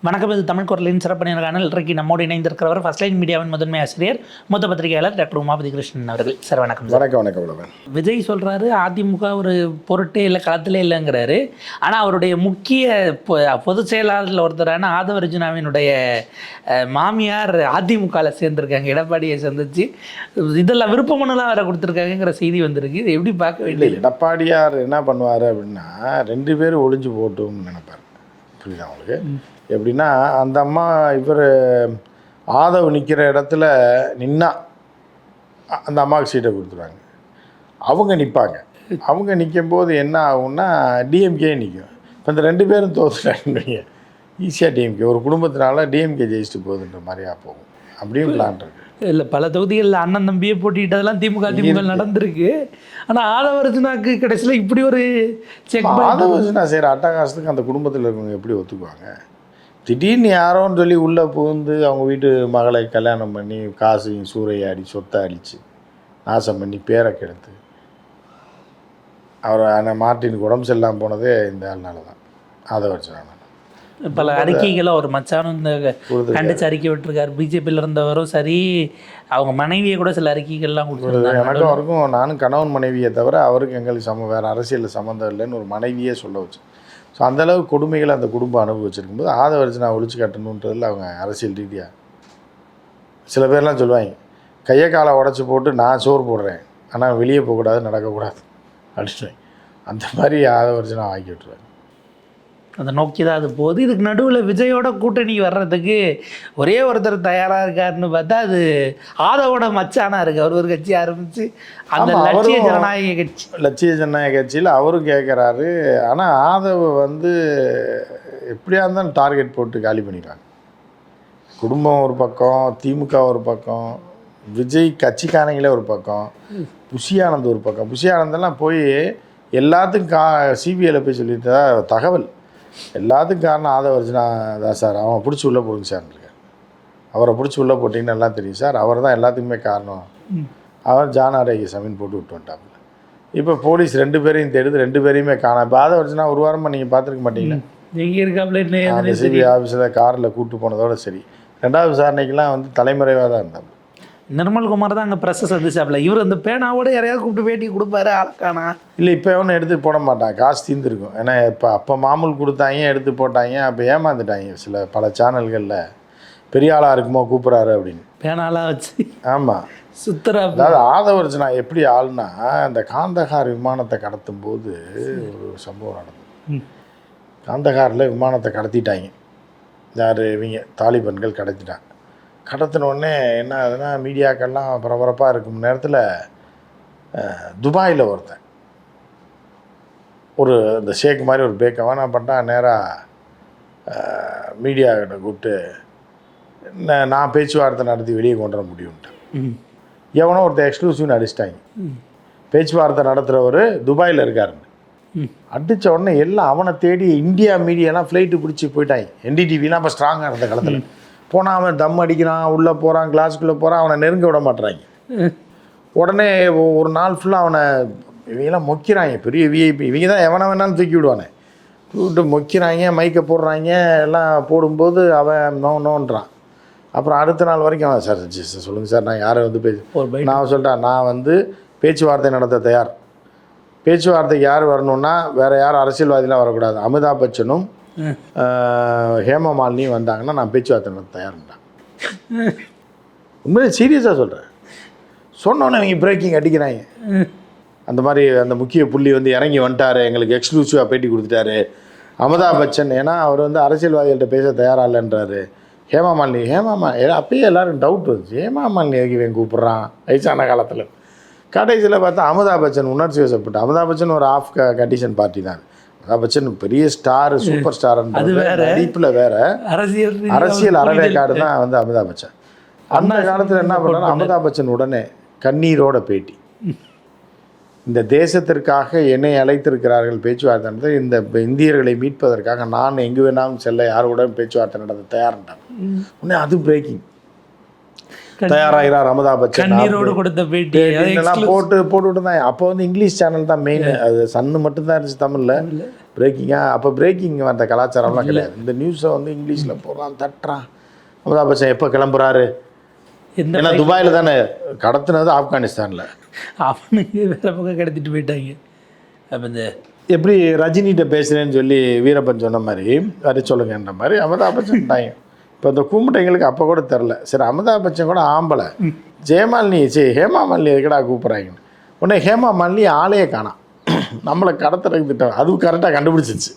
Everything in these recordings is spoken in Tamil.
வணக்கம். இது தமிழ் குரலின் சிறப்பு நேர்காணல். இன்றைக்கு நம்மோடு இணைந்திருக்கிறவர் ஃபர்ஸ்ட் லைன் மீடியாவின் முதன்மை ஆசிரியர் மூத்த பத்திரிகையாளர் டாக்டர் உமாபதி கிருஷ்ணன் அவர்கள். சார் வணக்கம். வணக்கம். விஜய் சொல்கிறாரு அதிமுக ஒரு பொருட்டே இல்லை, களத்திலே இல்லைங்கிறாரு. ஆனால் அவருடைய முக்கிய பொதுச் செயலாளரில் ஒருத்தரான ஆதவர்ஜுனாவினுடைய மாமியார் அதிமுகவில் சேர்ந்துருக்காங்க. எடப்பாடியை சந்திச்சு இதெல்லாம் விருப்ப மனுலாம் வேறு கொடுத்துருக்காங்கிற செய்தி வந்திருக்கு. இது எப்படி பார்க்க வேண்டியது? எடப்பாடியார் என்ன பண்ணுவார் அப்படின்னா, 2 பேரும் ஒளிஞ்சு போட்டோம்னு நினைப்பார். புரியுதா அவங்களுக்கு? எப்படின்னா, அந்த அம்மா இவர் ஆதவ் நிற்கிற இடத்துல நின்னா அந்த அம்மாவுக்கு சீட்டை கொடுத்துருவாங்க. அவங்க நிற்பாங்க. அவங்க நிற்கும்போது என்ன ஆகும்னா டிஎம்கே நிற்கும். இப்போ இந்த 2 பேரும் தோற்றுட்டாங்க. ஈஸியாக டிஎம்கே ஒரு குடும்பத்தினால டிஎம்கே ஜெயிச்சுட்டு போகுதுன்ற மாதிரியா போகும். அப்படியும் பிளான் இருக்குது. இல்லை, பல தொகுதிகளில் அண்ணன் தம்பியே போட்டிட்டதெல்லாம் திமுக நடந்திருக்கு. ஆனால் ஆதவர்ஜுனாக்கு கடைசியில் இப்படி ஒரு செக். ஆதவர்ஜுனா செய்கிற அட்டகாசத்துக்கு அந்த குடும்பத்தில் இருக்கவங்க எப்படி ஒத்துக்குவாங்க? திடீர்னு யாரோன்னு சொல்லி உள்ளே புகுந்து அவங்க வீட்டு மகளை கல்யாணம் பண்ணி காசையும் சூறையாடி சொத்தை அடித்து நாசம் பண்ணி பேரை கெடுத்து அவர் ஆனால் மார்ட்டினுக்கு உடம்பு சரியில்லாமல் போனதே இந்த ஆள்னால தான். ஆதவர்ஜுனா பல அறிக்கைகளும் ஒரு மச்சானும் இந்த கண்டிச்சு அறிக்கை விட்டுருக்காரு. பிஜேபியில் இருந்தவரும் சரி, அவங்க மனைவியை கூட சில அறிக்கைகள்லாம் கொடுத்துருந்தாங்க. எனக்கும் அவருக்கும் நானும் கணவன் மனைவியை தவிர அவருக்கு எங்களுக்கு வேறு அரசியலில் சம்மந்தம் இல்லைன்னு ஒரு மனைவியே சொல்ல வச்சு. ஸோ அந்தளவு கொடுமைகளை அந்த குடும்பம் அனுபவிச்சிருக்கும்போது ஆதவர்ஜுனா ஒழிச்சு கட்டணுன்றதில் அவங்க அரசியல் ரீதியாக சில பேர்லாம் சொல்லுவாங்க, கையை காலை உடச்சி போட்டு நான் சோறு போடுறேன் ஆனால் வெளியே போகக்கூடாது, நடக்கக்கூடாது அப்படின்னு. அந்த மாதிரி ஆதவர்ஜுனா ஆக்கி விட்டுருவாங்க. அதை நோக்கி தான் அது போகுது. இதுக்கு நடுவில் விஜயோட கூட்டணி வர்றதுக்கு ஒரே ஒருத்தர் தயாராக இருக்காருன்னு பார்த்தா அது ஆதவோட மச்சானா இருக்குது. அவர் ஒரு கட்சி ஆரம்பித்து அந்த லட்சிய ஜனநாயக கட்சியில் அவரும் கேட்குறாரு. ஆனால் ஆதவ எப்படியா இருந்தாலும் டார்கெட் போட்டு காலி பண்ணிடுவாங்க. குடும்பம் ஒரு பக்கம், திமுக ஒரு பக்கம், விஜய் கட்சிக்காரங்களே ஒரு பக்கம், புஷியானந்த் ஒரு பக்கம். புஷியானந்தெல்லாம் போய் எல்லாத்துக்கும் சிபிஐயில் போய் சொல்லிட்டு தகவல் எல்லாத்துக்கும் காரணம் ஆதவர்ஜுனா தான் சார், அவன் பிடிச்சி உள்ளே போடுங்க சார் இருக்கார். அவரை பிடிச்சி உள்ளே போட்டிங்கன்னா எல்லாம் தெரியும் சார், அவர் தான் எல்லாத்துக்குமே காரணம். அவர் ஜான் ஆரோக்கியசாமின்னு போட்டு விட்டு வந்துட்டாப்புல. இப்போ போலீஸ் 2 பேரையும் தேடுது, 2 பேரையுமே காணோம். இப்போ ஆதவர்ஜுனா ஒரு வாரமாக நீங்கள் பார்த்துருக்க மாட்டீங்களா? எங்கே இருக்காப்புல? அந்த சிபிஐ ஆஃபீஸில் காரில் கூப்பிட்டு போனதோட சரி. 2வது விசாரணைக்கெல்லாம் தலைமறைவாக தான் இருந்தாங்க. நிர்மல்குமார் தான் அங்கே ப்ரெஸ்ஸை சந்திச்சாப்புல. இவர் அந்த பேனாவோட யாரையாவது கூப்பிட்டு பேட்டி கொடுப்பாரு, ஆளக்கானா இல்லை. இப்போ ஒன்றும் எடுத்து போட மாட்டான், காசு தீர்ந்துருக்கும். ஏன்னா அப்போ மாமூல் கொடுத்தாங்க, எடுத்து போட்டாங்க. அப்போ ஏமாந்துட்டாங்க பல சேனல்களில். பெரிய ஆளாக இருக்குமோ கூப்பிட்றாரு அப்படின்னு பேனாலாம் வச்சு. ஆமாம், சுத்தரா. அதாவது ஆதவர்ஜுனா எப்படி ஆள்னா, அந்த காந்தகார் விமானத்தை கடத்தும் போது ஒரு சம்பவம் நடந்தது. காந்தகாரில் விமானத்தை கடத்திட்டாங்க. யார்? இவங்க தாலிபன்கள் கடத்திட்டாங்க. கடத்தினோடனே என்ன ஆகுதுன்னா, மீடியாக்கள்லாம் பரபரப்பாக இருக்கும் நேரத்தில் துபாயில் ஒருத்தன் இந்த ஷேக் மாதிரி ஒரு பேக்கவன் என்ன பண்ணிட்டான், நேராக மீடியாக்கிட்ட கூப்பிட்டு நான் பேச்சுவார்த்தை நடத்தி வெளியே கொண்டு வர முடியும்ட்டேன். எவனோ ஒருத்தர் எக்ஸ்க்ளூசிவ்னு அடிச்சிட்டாங்க. பேச்சுவார்த்தை நடத்துகிறவர் துபாயில் இருக்காருன்னு அடித்த உடனே எல்லாம் அவனை தேடி இந்தியா மீடியாலாம் ஃப்ளைட்டு பிடிச்சி போயிட்டாங்க. என்டிடிவிலாம் இப்போ ஸ்ட்ராங்காக இருந்த காலத்தில் போனால் அவன் தம் அடிக்கிறான், உள்ளே போகிறான், கிளாஸுக்குள்ளே போகிறான், அவனை நெருங்க விட மாட்டுறாங்க. உடனே ஒரு நாள் ஃபுல்லாக அவனை இவங்கெல்லாம் மொக்கிறாங்க. பெரிய விஐபி இவங்க தான் எவனை வேணாலும் தூக்கி விடுவானே. தூக்கிட்டு மொக்கிறாங்க, மைக்கை போடுறாங்க. எல்லாம் போடும்போது அவன் நோன்றான். அப்புறம் அடுத்த நாள் வரைக்கும் அவன் சார் சொல்லுங்கள் சார், நான் யாரை நான் சொல்லிட்டேன், நான் பேச்சுவார்த்தை நடத்த தயார். பேச்சுவார்த்தைக்கு யார் வரணுன்னா வேறு யாரும் அரசியல்வாதிலாம் வரக்கூடாது. அமிதாப் பச்சனும் ஹேமா மாலினியும் வந்தாங்கன்னா நான் பேச்சுவார்த்தை நடத்த தயார்ன்றான். உண்மையிலே சீரியஸாக சொல்கிறேன். சொன்னோன்னே அவங்க பிரேக்கிங் அடிக்கிறாங்க. அந்த மாதிரி அந்த முக்கிய புள்ளி இறங்கி வந்துட்டார், எங்களுக்கு எக்ஸ்க்ளூசிவாக பேட்டி கொடுத்துட்டாரு. அமிதாப் பச்சன் ஏன்னா அவர் அரசியல்வாதிகள்கிட்ட பேச தயாராக இல்லைன்றாரு. ஹேமா மாலினி அப்பயே எல்லோரும் டவுட் வந்துச்சு, ஹேமா மாலினி இவன் கூப்பிட்றான் வயசான காலத்தில். கடைசியில் பார்த்தா அமிதாப் பச்சன் உணர்ச்சி வசப்பட்டு. அமிதாப் பச்சன் ஒரு ஆஃப் கண்டிஷன் பார்ட்டி தான். அமிதாப் பச்சன் பெரிய ஸ்டார், சூப்பர் ஸ்டார்ன்றது நடிப்பில் வேற, அரசியல் அறவேக்காடு தான் அமிதாப் பச்சன். அந்த காலத்தில் என்ன பண்ணாலும் அமிதாப் பச்சன் உடனே கண்ணீரோட பேட்டி, இந்த தேசத்திற்காக என்னை அழைத்திருக்கிறார்கள் பேச்சுவார்த்தை, இந்த இந்தியர்களை மீட்பதற்காக நான் எங்கு வேணாலும் செல்ல யாரோட பேச்சுவார்த்தை நடத்த தயார்ன்றாங்க. உடனே அது பிரேக்கிங் தயாராகிறார் அமிதாப் பச்சன். கொடுத்த பேட்டி போட்டுவிட்டு தான். அப்போ இங்கிலீஷ் சேனல் தான் மெயின். அது சன்னு மட்டும்தான் இருந்துச்சு தமிழில். பிரேக்கிங்காக அப்போ பிரேக்கிங் வந்த கலாச்சாரம்லாம் கிடையாது. இந்த நியூஸை வந்து இங்கிலீஷில் போடுறான், தட்டுறான். அமிதாப் பச்சன் எப்போ கிளம்புறாரு, ஏன்னா துபாயில் தானே கடத்துனது, ஆப்கானிஸ்தானில். அவனுக்கு வேறு பக்கம் கடத்திட்டு போயிட்டாங்க. அப்போ இந்த எப்படி ரஜினிகிட்ட பேசுகிறேன்னு சொல்லி வீரப்பன் சொன்ன மாதிரி வர சொல்லுங்கன்ற மாதிரி அமிதாப் பச்சன் டைம். இப்போ இந்த கூமுட்டைங்களுக்கு அப்போ கூட தெரில. சரி, அமிதாப் பச்சன் கூட ஆம்பளை, ஜெயமாலினி ஹேமா மாலினி எதுக்கடா கூப்பிட்றாங்கன்னு. உடனே ஹேமா மாலினி ஆளையே காணாம், நம்மளை கடத்துறதுக்கு திட்டம். அதுவும் கரெக்டாக கண்டுபிடிச்சிச்சு.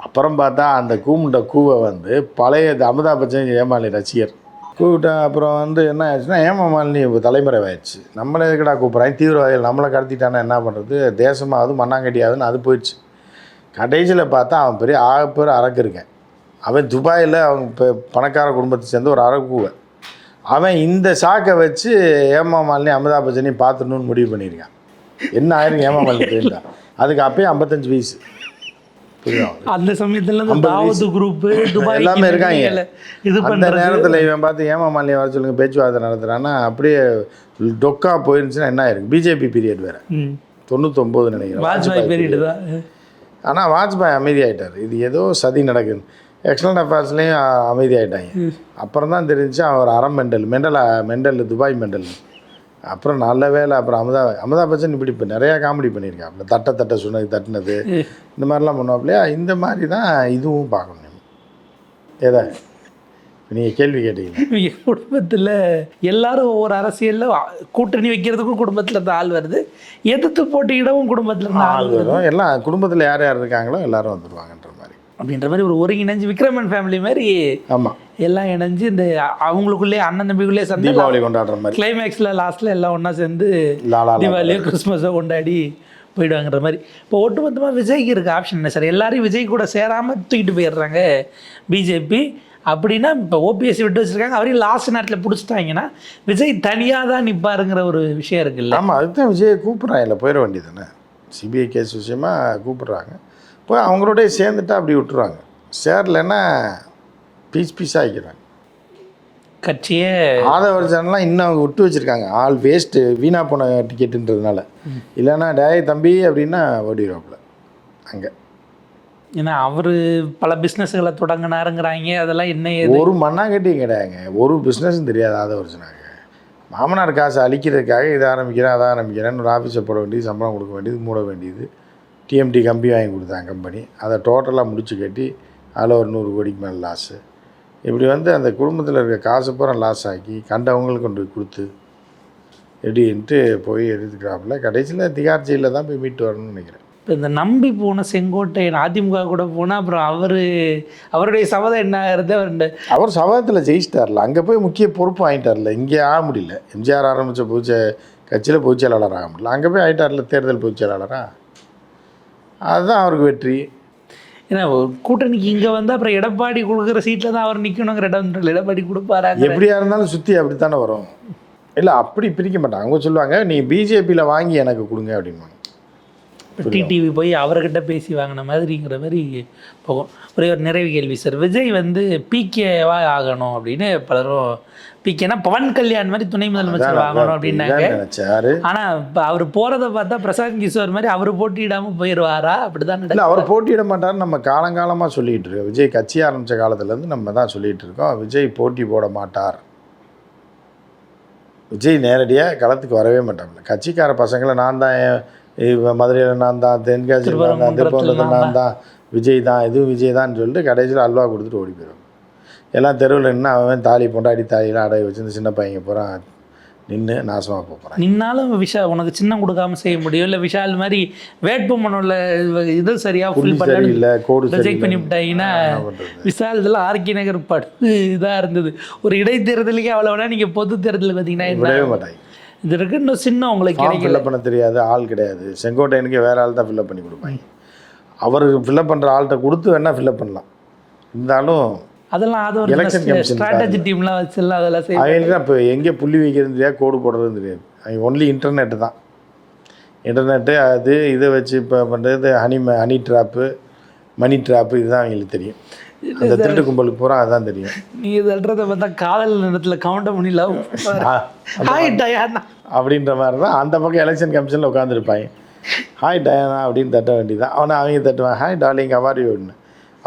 அப்புறம் பார்த்தா அந்த கூமுட்டை கூவை வந்து பழைய அமிதாப் பச்சன் ஹேமாலினி ரசிகர் கூப்பிட்டா. அப்புறம் வந்து என்ன ஆயிடுச்சுன்னா, ஹேமா மாலினி தலைமறைவாயிடுச்சு. நம்மளே எதுக்கடா கூப்பிட்றாங்க, தீவிரவாதிகள் நம்மளை கடத்திட்டானா என்ன பண்ணுறது, தேசமாவது மண்ணாங்கட்டியாதுன்னு அது போயிடுச்சு. கடைசியில் பார்த்தா அவன் பெரிய ஆகப்பேர் அரக்கு இருக்கேன். அவன் துபாயில் அவங்க இப்போ பணக்கார குடும்பத்தை சேர்ந்து ஒரு அரக்குவை. அவன் இந்த சாக்கை வச்சு ஹேமா மாலினி அமிதாப் பச்சனையும் பார்த்துடணுன்னு முடிவு பண்ணியிருக்கான். என்ன ஆயிரும் ஹேமா மாலினி போயிருந்தா, அதுக்கு அப்பயே 55 வயசு. அந்த சமயத்துல தாவூத் குரூப் துபாய் எல்லாமே இருக்காங்க. அந்த நேரத்தில் இவன் பார்த்து ஹேமா மாலினியை வர சொல்லுங்க பேச்சுவார்த்தை நடத்துகிறான்னா, அப்படியே டொக்கா போயிருந்துச்சுன்னா என்ன ஆயிருக்கு. பிஜேபி பீரியட் வேறு 99 நினைக்கிறேன், வாஜ்பாய் பீரியட் தான். ஆனால் வாஜ்பாய் அமைதியாகிட்டார். இது ஏதோ சதி நடக்குது. எக்ஸ்டர்னல் அஃபேர்ஸ்லேயும் அமைதியாகிட்டாங்க. அப்புறம் தான் தெரிஞ்சு அவர் மெண்டல் துபாய் மெண்டல். அப்புறம் நல்ல வேலை. அப்புறம் அமிதாப் பச்சன் இப்படி இப்போ நிறையா காமெடி பண்ணியிருக்காங்க. தட்டை சொன்னது தட்டினது இந்த மாதிரிலாம் பண்ணுவாப்லையா. இந்த மாதிரி தான் இதுவும் பார்க்கணும். ஏதா நீங்கள் கேள்வி கேட்டீங்க. குடும்பத்தில் எல்லாரும் ஒவ்வொரு அரசியலில் கூட்டணி வைக்கிறதுக்கும் குடும்பத்தில் இருந்து ஆள் வருது, எதிர்த்து போட்டியிடவும் குடும்பத்தில் இருந்து ஆள் வரும். எல்லாம் குடும்பத்தில் யார் யார் இருக்காங்களோ எல்லாரும் வந்துடுவாங்கன்ற மாதிரி அப்படின்ற மாதிரி ஒரு ஒருங்கிணைஞ்சு விக்ரமன் ஃபேமிலி மாதிரி. ஆமாம், எல்லாம் இணைஞ்சு இந்த அவங்களுக்குள்ளே அண்ணன் தம்பிக்குள்ளே சேர்ந்து தீபாவளி கொண்டாடுற மாதிரி கிளைமேக்ஸில் லாஸ்ட்டில் எல்லாம் ஒன்றா சேர்ந்து தீபாவளியோ கிறிஸ்மஸோ கொண்டாடி போயிடுவாங்கிற மாதிரி. இப்போ ஒட்டுமொத்தமாக விஜய்க்கு இருக்க ஆப்ஷன் என்ன சார்? எல்லாரையும் விஜய் கூட சேராமல் தூக்கிட்டு போயிடுறாங்க பிஜேபி. அப்படின்னா இப்போ ஓபிஎஸ்சி விட்டு வச்சுருக்காங்க, அவரையும் லாஸ்ட் நேரத்தில் பிடிச்சிட்டாங்கன்னா விஜய் தனியாக தான் நிற்பாருங்கிற ஒரு விஷயம் இருக்குல்ல. ஆமாம், அதுதான் விஜய் கூப்பிட்றாங்க. இல்லை போயிட வேண்டியது தானே, சிபிஐ கேஸ் விஷயமா கூப்பிட்றாங்க. இப்போ அவங்களோடய சேர்ந்துட்டா அப்படி விட்டுருவாங்க. சேரலைன்னா பீஸாக ஆகிக்கிறாங்க கட்சியே. ஆதவர்ஜனெலாம் இன்னும் அவங்க விட்டு வச்சுருக்காங்க. ஆள் வேஸ்ட்டு, வீணாக போன டிக்கெட்டுன்றதுனால. இல்லைன்னா டேய் தம்பி அப்படின்னா ஓடிடுவாப்புல அங்கே. ஏன்னா அவர் பல பிஸ்னஸ்களை தொடங்கினாருங்கிறாங்க. அதெல்லாம் என்ன ஒரு மண்ணாங்கட்டியும் கிடையாதுங்க, ஒரு பிஸ்னஸும் தெரியாது ஆதவர்ஜனாங்க. மாமனார் காசை அழிக்கிறதுக்காக இதை ஆரம்பிக்கிறேன் அதை ஆரம்பிக்கிறேன்னு ஒரு ஆஃபீஸை போட வேண்டியது, சம்பளம் கொடுக்க வேண்டியது, மூட வேண்டியது. டிஎம்டி கம்பி வாங்கி கொடுத்தாங்க கம்பெனி, அதை டோட்டலாக முடிச்சு கட்டி அதில் ஒரு 100 கோடிக்கு மேலே லாஸு. இப்படி வந்து அந்த குடும்பத்தில் இருக்க காசு பூரா லாஸ் ஆக்கி கண்டவங்களுக்கு கொண்டு கொடுத்து எப்படின்ட்டு போய் எடுத்துக்கிறாப்புல. கடைசியில் திகார் ஜெயிலில் தான் போய் மீட்டு வரணும்னு நினைக்கிறேன். இப்போ இந்த நம்பி போன செங்கோட்டையன் அதிமுக கூட போனால் அப்புறம் அவருடைய சபதம் என்ன ஆகிறது? அவர் சபதத்தில் ஜெயிச்சிட்டார்ல, அங்கே போய் முக்கிய பொறுப்பு வாங்கிட்டார்ல. இங்கே ஆக முடியல. எம்ஜிஆர் ஆரம்பித்த கட்சியில் பொதுச் செயலாளர் ஆக முடியல, அங்கே போய் ஆகிட்டார்ல தேர்தல் பொதுச் செயலாளராக. அதுதான் அவருக்கு வெற்றி. ஏன்னா கூட்டணிக்கு இங்கே வந்து அப்புறம் எடப்பாடி கொடுக்குற சீட்டில் தான் அவர் நிற்கணுங்கிற இடம் எடப்பாடி கொடுப்பாரா? எப்படியா இருந்தாலும் சுற்றி அப்படித்தானே வரும். இல்லை அப்படி பிரிக்க மாட்டாங்க. அவங்க சொல்லுவாங்க நீ பிஜேபியில் வாங்கி எனக்கு கொடுங்க அப்படின்வாங்க. டிடிவி போய் அவர்கிட்ட பேசி வாங்கின மாதிரிங்கிற மாதிரி போகும். ஒரே ஒரு நிறைவு கேள்வி சார். விஜய் வந்து பிகேவா ஆகணும் அப்படின்னு பலரும், பிகேனா பவன் கல்யாண் மாதிரி துணை முதலமைச்சர் ஆகணும் அப்படின்னாங்க. ஆனால் இப்போ அவர் போகிறத பார்த்தா பிரசாந்த் கிஷோர் மாதிரி அவர் போட்டியிடாமல் போயிடுவாரா? அப்படிதான் இல்லை, அவர் போட்டியிட மாட்டார்னு நம்ம காலங்காலமாக சொல்லிகிட்டு இருக்கோம். விஜய் கட்சி ஆரம்பித்த காலத்துலேருந்து நம்ம தான் சொல்லிகிட்டு இருக்கோம் விஜய் போட்டி போட மாட்டார். விஜய் நேரடியாக களத்துக்கு வரவே மாட்டாங்க. கட்சிக்கார பசங்களை நான் தான், மதுரையில் நான் தான், தென்காசியில் நான் தான், திருப்பூரில் நான் தான், விஜய் தான், இதுவும் விஜய் தான் சொல்லிட்டு கடைசியில் அல்வா கொடுத்துட்டு ஓடி போயிடுவாங்க. எல்லாம் தெருவில் நின்று அவன் தாலி பொண்டாடி தாலியில் அடைய வச்சு இந்த சின்ன பையங்க போகிறான் நின்று நாசமாக போகிறான். நின்னாலும் விஷால் உனக்கு சின்னம் கொடுக்காம செய்ய முடியும். இல்லை விஷால் மாதிரி வேட்புமனுல இது சரியாக ஃபுல் பண்ணி இல்லை, கோடு ரிஜெக்ட் பண்ணி விட்டாங்கன்னா விஷால் இதெல்லாம் ஆர்கே நகர் படு இதாக இருந்தது. ஒரு இடைத்தேர்தலுக்கே அவ்வளோ வேணா நீங்கள் பொது தேர்தல் பார்த்தீங்கன்னா விடவே மாட்டாங்க. இது இருக்கு இன்னும் சின்னம் உங்களுக்கு ஃபில்லப் பண்ண தெரியாது ஆள் கிடையாது. செங்கோட்டையனுக்கு வேறு ஆள் தான் ஃபில்லப் பண்ணி கொடுப்பாங்க. அவருக்கு ஃபில்லப் பண்ணுற ஆள்கிட்ட கொடுத்து வேணால் ஃபில்லப் பண்ணலாம். இருந்தாலும் அதெல்லாம் அது ஒரு எலெக்ஷன் கமிஷன் ஸ்ட்ராட்டஜி டீம்லாம் வச்சுலாம் அதெல்லாம் செய்ய அவங்களுக்கு தான் இப்போ எங்கே புள்ளி வைக்கிறது தெரியாது, கோடு போடுறது தெரியாது. அவங்க ஒன்லி இன்டர்நெட்டு தான். இன்டர்நெட்டு அது இதை வச்சு இப்போ பண்ணுறது ஹனி ட்ராப்பு, மணி ட்ராப்பு, இதுதான் அவங்களுக்கு தெரியும். அந்த திருட்டு கும்பலுக்கு பூரா அதுதான் தெரியும். நீ இதுன்றதை பார்த்தா காதல் நேரத்தில் கவுண்ட முடியல அப்படின்ற மாதிரி தான் அந்த பக்கம் எலெக்ஷன் கமிஷனில் உட்காந்துருப்பாங்க. ஹாய் டயானா அப்படின்னு தட்ட வேண்டியதான். அவங்க தட்டுவான் ஹாய் டார்லிங் ஹவ் யூ அப்படின்னு.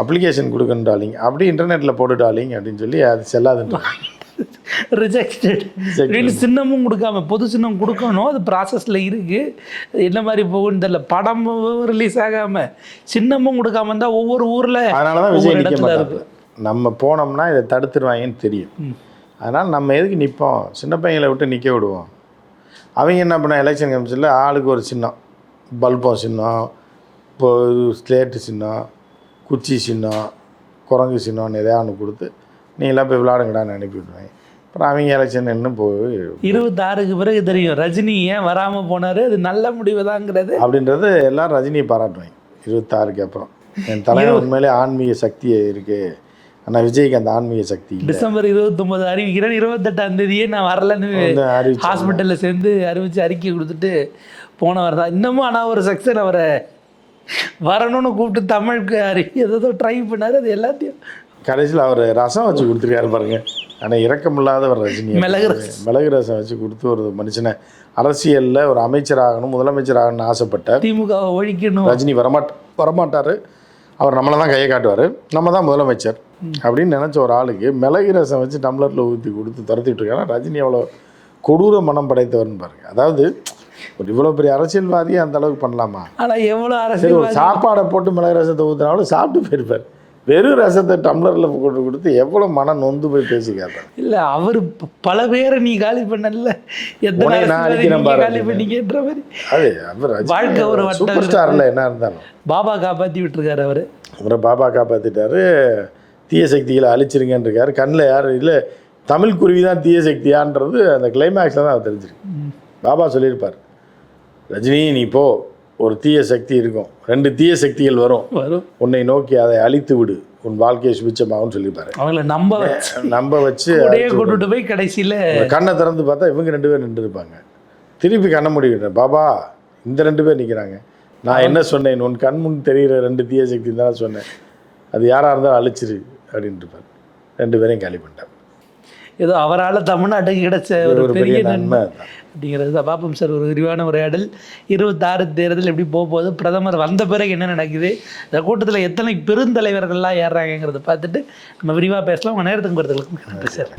அப்ளிகேஷன் கொடுக்கணும் டார்லிங், அப்படி இன்டர்நெட்டில் போட்டு டார்லிங் அப்படின்னு சொல்லி அது செல்லாதுன்னு ரிஜெக்டட் அப்படின்னு சின்னமும் கொடுக்காம பொது சின்னம் கொடுக்கணும், அது ப்ராசஸில் இருக்குது. என்ன மாதிரி போகுன்னு தெரியல. படமும் ரிலீஸ் ஆகாமல் சின்னமும் கொடுக்காம இருந்தால் ஒவ்வொரு ஊரில் அதனால தான் விஜய் நிற்க மாட்டாங்க. நம்ம போனோம்னா இதை தடுத்துருவாங்கன்னு தெரியும். அதனால் நம்ம எதுக்கு நிற்போம், சின்ன பையனை விட்டு நிற்க விடுவோம். அவங்க என்ன பண்ண எலெக்ஷன் கமிஷனில் ஆளுக்கு ஒரு சின்னம், பல்பம் சின்னம், இப்போ ஸ்லேட்டு சின்னம், குச்சி சின்னம், குரங்கு சின்னம்னு எதையா ஒன்று கொடுத்து நீங்களாம் போய் விளாடுங்கடான்னு அனுப்பி விடுவாங்க. அப்புறம் அவங்க எலெக்ஷன் இன்னும் போய் 26க்கு பிறகு தெரியும் ரஜினி ஏன் வராமல் போனார், அது நல்ல முடிவு தாங்கிறது அப்படின்றது எல்லோரும் ரஜினியை பாராட்டுவாங்க. 26க்கு அப்புறம் என் தலைவர் உண்மையிலே ஆன்மீக சக்தி இருக்குது, ஆனால் விஜய்க்கு அந்த ஆன்மீக சக்தி டிசம்பர் 29 அறிவிக்கிறேன், 28ஆம் தேதியே நான் வரலன்னு ஹாஸ்பிட்டலில் சேர்ந்து அறிவித்து அறிக்கை கொடுத்துட்டு போனவர் தான் இன்னமும். ஆனால் ஒரு செக்ஷன் அவரை வரணும்னு கூப்பிட்டு தமிழுக்கு ஏதோ ட்ரை பண்ணார், அது எல்லாத்தையும் கடைசியில் அவர் ரசம் வச்சு கொடுத்துருக்காரு பாருங்க. ஆனால் இரக்கமில்லாத ஒரு ரஜினி மிளகு ரசம் வச்சு கொடுத்து ஒரு மனுஷனை அரசியலில் ஒரு அமைச்சராகணும் முதலமைச்சராகணும்னு ஆசைப்பட்ட திமுகவை ஒழிக்கணும் ரஜினி வரமாட்டார். அவர் நம்மளை தான் கையை காட்டுவார், நம்ம தான் முதலமைச்சர் அப்படின்னு நினச்ச ஒரு ஆளுக்கு மிளகு ரசம் வச்சு டம்ளரில் ஊற்றி கொடுத்து துரத்திட்டு இருக்காங்க. ரஜினி அவ்வளோ கொடூர மனம் படைத்தவர்னு பாருங்க. அதாவது ஒரு இவ்வளோ பெரிய அரசியல்வாதியை அந்த அளவுக்கு பண்ணலாமா? ஆனால் எவ்வளோ சரி, அரசியல் ஒரு சாப்பாடை போட்டு மிளகு ரசத்தை ஊற்றினாலும் சாப்பிட்டு போயிருப்பார். வெறும் ரசத்தை டம்ளரில் கொண்டு கொடுத்து எவ்வளோ மனம் நொந்து போய் பேசிக்காத. இல்லை அவர் பல பேரை நீ காலி பண்ணல, காலி பண்ணிக்கின்ற மாதிரி. அது அவர் வாழ்க்கை ஒரு சூப்பர் ஸ்டாரில் என்ன இருந்தாலும் பாபா காப்பாற்றி விட்டுருக்காரு. அவரை பாபா காப்பாற்றிட்டாரு, தீய சக்திகளை அழிச்சிருங்கன்னு இருக்காரு. கண்ணில் யாரும் இல்லை, தமிழ் குருவி தான் தீய சக்தியான்றது அந்த கிளைமேக்ஸில் தான் அவர் தெரிஞ்சிருக்கு. பாபா சொல்லியிருப்பார், ரஜினி நீ போ, ஒரு தீய சக்தி இருக்கும், 2 தீய சக்திகள் வரும், உன்னை நோக்கி அதை அழித்து விடு, உன் வாழ்க்கையை சுபிச்சமாகும்னு சொல்லியிருப்பாரு. அவங்கள நம்ப வச்சு கொண்டுட்டு போய் கடைசியில் கண்ணை திறந்து பார்த்தா இவங்க 2 பேர் நின்று இருப்பாங்க. திருப்பி கண்ண முடிவிட்டேன், பாபா இந்த 2 பேர் நிற்கிறாங்க, நான் என்ன சொன்னேன், உன் கண் முன் தெரிகிற 2 தீய சக்தி தான் சொன்னேன், அது யாராக இருந்தாலும் அழிச்சிரு அப்படின்ட்டு இருப்பார். 2 பேரையும் காலி பண்ணிட்டார். ஏதோ அவரால் தமிழ்நாட்டுக்கு கிடைச்ச ஒரு பெரிய நன்மை அப்படிங்கிறது தான். பார்ப்போம் சார், ஒரு விரிவான உரையாடல். 26 தேர்தல் எப்படி போகுது, பிரதமர் வந்த பிறகு என்ன நடக்குது, இந்த கூட்டத்தில் எத்தனை பெருந்தலைவர்கள்லாம் ஏறுறாங்கிறத பார்த்துட்டு நம்ம விரிவாக பேசலாம். உங்கள் நேரத்துக்கு பொறுத்தவரைக்கும் நன்றி சார்.